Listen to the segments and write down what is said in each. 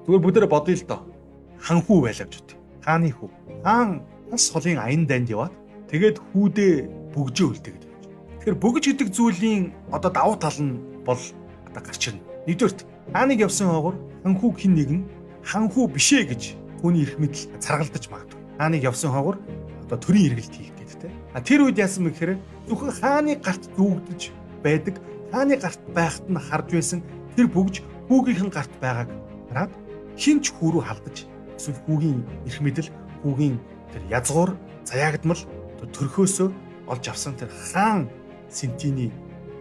Зүгээр бүгдээрээ бодъё л доо. Хан хүү байлаа гэж үү. Хааны хүү. Хаан бас холын аян дайнд яваад тэгээд хүүдээ бөгжөө үлдээгээд байж. Тэгэхээр бөгж гэдэг зүйлийн одоо давуу тал нь бол одоо гарч ирнэ. Нэгдүгээрт хааныг явсан хойгоор хан хүү хин нэгэн хан хүү бишээ гэж түүний эрх мэдэл царгалдаж магадгүй. Хааныг явсан хойгоор одоо төрийн эргэлт хийх гэдэг те. Тэр үед яасан бэ гэхээр зөвхөн хааны гарт зүгдэж байдаг, хааны гарт байхад нь харж байсан тэр бөгж хүүгийнхэн гарт байгааг хараад хинч хүү рүү халдаж эсвэл хүүгийн эрх мэдэл, хүүгийн тэр язгуур заяагдмал төрхөөсөө олж авсан тэр хаан сентиний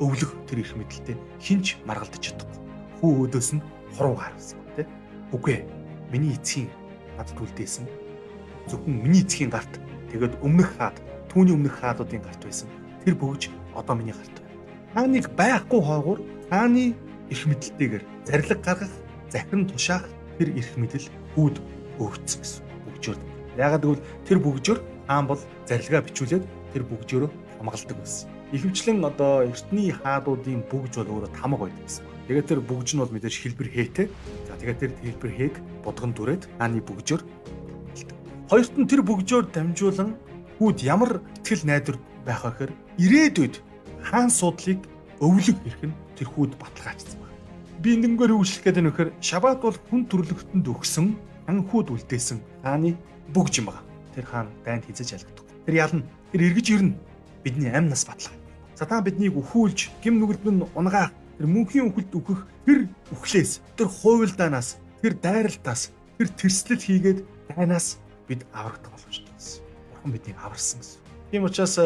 өвлөх тэр эрх мэдэлтэй хинч маргалдаж чадахгүй. Хүү өөдөөс нь хуруу гаргасан тий. Үгүй ээ. Миний эцгийн надад үлдээсэн зөвхөн миний эцгийн гарт тэгээд өмнөх хаад түүний өмнөх хаадуудын гарт байсан тэр бөгж одоо миний гарт байна. Хааныг байхгүй хойгоор хааны эрх мэдэлтэйгээр зарлиг гаргах, захиран тушаах тэр эрх мэдэл хүүд өгцсөн гэсэн бөгжөөр. Яагаад гэвэл тэр бөгжөөр хаан бол зарлигаа бичүүлээд тэр бөгжөөрөө хамгаалдаг байсан. Ихэвчлэн одоо эртний хаадуудын бөгж бол өөрөө тамга байдаг гэсэн. Тэгээд тэр бөгж нь бол мэдээж хэлбэр хээтэй. За тэгээд тэр хэлбэр хээг бодгон дүрээд хааны бөгжөөр. Хоёрт нь тэр бөгжөөр дамжуулан хүүд ямар итгэл найдвар байх вэ гэхээр ирээдүйд хаан суудлыг өвлөг ирэх нь тэр хүүд баталгаажсан байна. Би энэнгээр үйлчлэх гэдэг нь вэхээр Шабат бол хүн төрлөختөнд өгсөн анхууд үлдээсэн хааны бөгж юм байна. Тэр хаан дайнд хизэж ялгдаг. Тэр ялна. Тэр эргэж ирнэ. Бидний амь нас баталгаа. Сатан биднийг өхүүлж, гим нүгэлд нь унгаах, тэр мөнхийн үхэлд үхэх тэр үхлээс, тэр хуйлдаанаас, тэр дайралтаас, тэр тэрслэл хийгээд дайнаас бид аврагдах боломжтой байсан. Бурхан биднийг аварсан гэсэн. Тийм учраас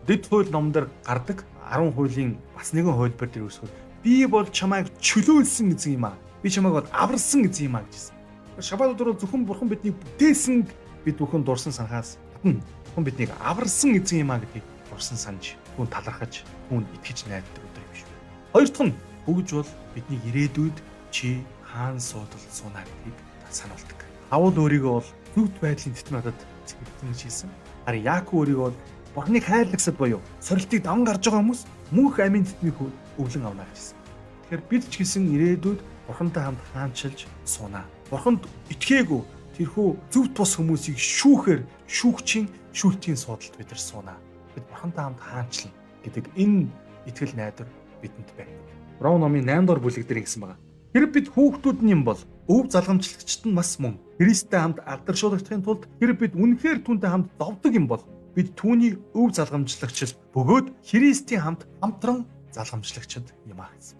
дэд хууль номдэр гардаг 10 хуулийн бас нэгэн хуулбар дээр үсгэл би бол чамайг чөлөөлсөн гэсэн юм аа. Би чамайг бол аварсан гэсэн юм аа гэжсэн. Шабат өдөр бол зөвхөн бурхан биднийг бүтээсэн бид бүхэн дурсан санахаас гадна бурхан биднийг аварсан гэсэн юм аа гэдгийг дурсан санаж түүн талархаж түүнд итгэж найддаг өдөр юм шүү. Хоёр дахь нь бөгж бол бидний ирээдүйд чи хаан суудал сууна гэдгийг сануулдаг. Паул өөрийгөө бол зөвхт байдлын тэтгэн надад зэгтэн хийсэн. Харин Яаков өөрийгөө бол бурхныг хайрлагсад буюу сорилтыг даван гарч байгаа хүмүүс мөнх амийн тэтгэмийг өвлөн авна гэжсэн. Тэгэхээр бид ч гэсэн ирээдүйд бурхантай хамт хаанчилж суунаа. Бурханд итгээгүй тэрхүү зөвхт бос хүмүүсийг шүүхээр шүүгчийн шүүлтийн суудалд бид нар суунаа. Бид бурхантай хамт хаанчлна гэдэг энэ итгэл найдвар бидэнд байна. Ром номын 8 дугаар бүлэг дээр ингэсэн байгаа. Хэрэг бид хүүхдүүд нь юм бол өв залгамжлагчд нь бас мөн Христтэй хамт алдаршуулгахын тулд хэрэг бид үнэхээр түүнтэй хамт довдог юм бол бид түүний өв залгамжлагчд бөгөөд Христийн хамт хамтран залгамжлагчд юм аа гэсэн.